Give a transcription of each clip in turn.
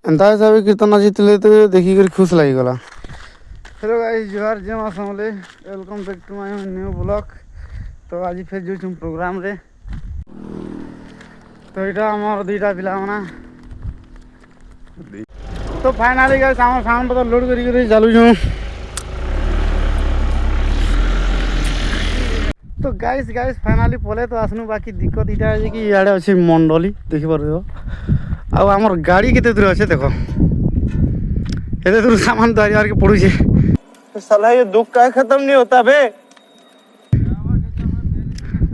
एंता हिसाब कीर्तन जीतले तो देखिक खुश लगिगला। हेलो गाइस जुहार जय मां समले welcome back to my new blog. तो आज फिर जो प्रोग्राम रे तो यहाँ आम दुईटा पिला तो फाइनाली गाइस आम साउंड पता लोड कर चलुँ। तो गाइस गाइस फाइनाली पले तो आसनु बाकी दिक्कत इटा है कि इे अच्छे मंडली देखिपार आमर गाड़ी केते दूर अच्छे देख एते दूर सामान धरियार के पड़ुचे साला ये दुख का खत्म नहीं होता बे।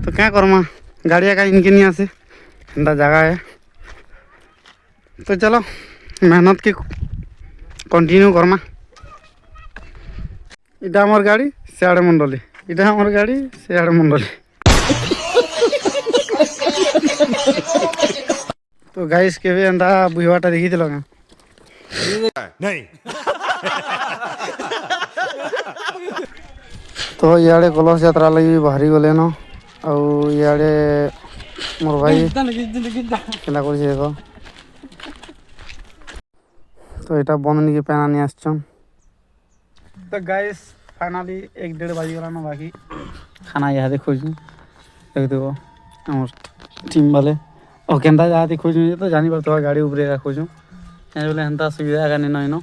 तो क्या करमा गाड़िया का इनके नहीं आसे एंता जगह है तो चलो मेहनत के कंटिन्यू करमा। इटा हमार गाड़ी सियाड़े मंडली इटा हमार गाड़ी सियाड़े मंडली। तो गाइस के भी एंता बुझवाटा देखी दिल नहीं। तो इे कलश यात्रा लगी बाहरी गले न आड़े मोर भाई केना कर देख तो यहाँ बंद नहीं पेना नहीं आसचन। तो गाइस फाइनाली 1-1.5 बजगला ना बाकी खाना यहाँ खोजूँ देख देव आम टीम वाले और केन्ता जहाँ खोजूँ तो जानी पार गाड़ी उपरे खोजूँ बोले हेन्ता सुविधा का नहीं न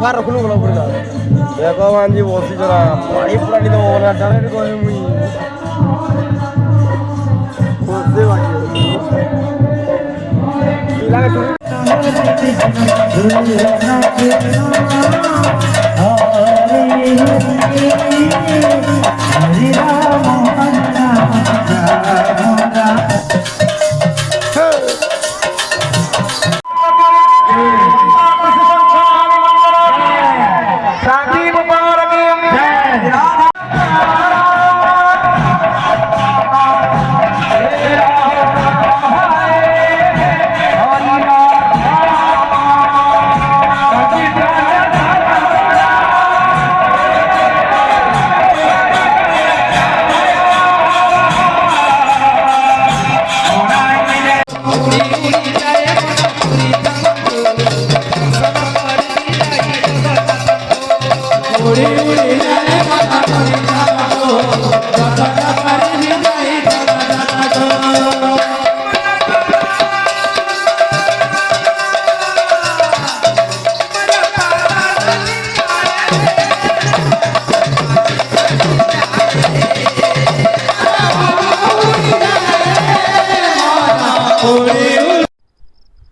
ଅଫାର ରଖୁନୁ ଭଲ ପଡ଼ିଲା ଦେଖ ମାଞ୍ଜି ବସିଛ ନା ପାଣି ପୁରାଣି ଦେବ ନା ଡାଇରେକ୍ଟ କହିବି ମୁଇଁ ବସେ ବାକି ପିଲାକେ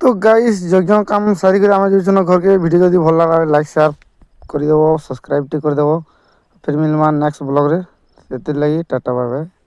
तो गाइस यज्ञ काम सारी कर आम जो घर के वीडियो जब भल लगा लाइक शेयर करदेव सब्सक्राइब टी करदेव फिर मिलवा नेक्स्ट ब्लॉग रे से लगी टाटा बाय बाय।